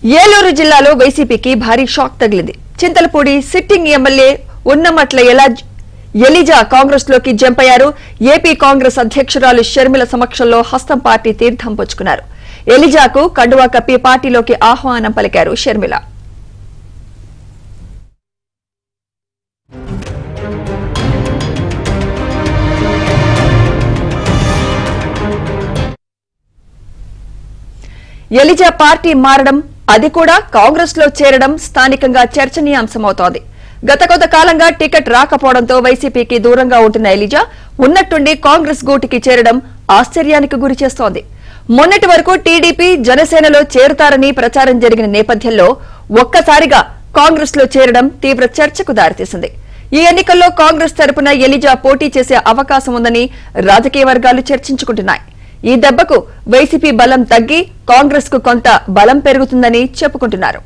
ఏలూరు జిల్లాలో వైసీపీకి భారీ షాక్ తగిలింది. చింతలపూడి సిట్టింగ్ ఎమ్మెల్యే ఉన్నమట్ల ఎలిజా కాంగ్రెస్ లోకి జంప్ అయ్యారు. ఏపీ కాంగ్రెస్ అధ్యక్షురాలు షర్మిల సమక్షంలో హస్తం పార్టీ తీర్థం పుచ్చుకున్నారు. ఎలిజాకు కండువా కప్పి పార్టీలోకి ఆహ్వానం పలికారు షర్మిల. ఎలిజా పార్టీ మారడం, అది కూడా కాంగ్రెస్ లో చేరడం స్థానికంగా చర్చనీయాంశమవుతోంది. గత కొంతకాలంగా టికెట్ రాకపోవడంతో వైసీపీకి దూరంగా ఉంటున్న ఎలిజా ఉన్నట్టుండి కాంగ్రెస్ గూటికి చేరడం ఆశ్చర్యానికి గురిచేస్తోంది. మొన్నటి వరకు టీడీపీ, జనసేనలో చేరుతారని ప్రచారం జరిగిన నేపథ్యంలో ఒక్కసారిగా కాంగ్రెస్ లో చేరడం తీవ్ర చర్చకు దారితీసింది. ఈ ఎన్నికల్లో కాంగ్రెస్ తరపున ఎలిజా పోటీ చేసే అవకాశం ఉందని రాజకీయ వర్గాలు చర్చించుకుంటున్నాయి. ఈ దెబ్బకు వైసీపీ బలం తగ్గి కాంగ్రెస్ కు కొంత బలం పెరుగుతుందని చెప్పుకుంటున్నారు.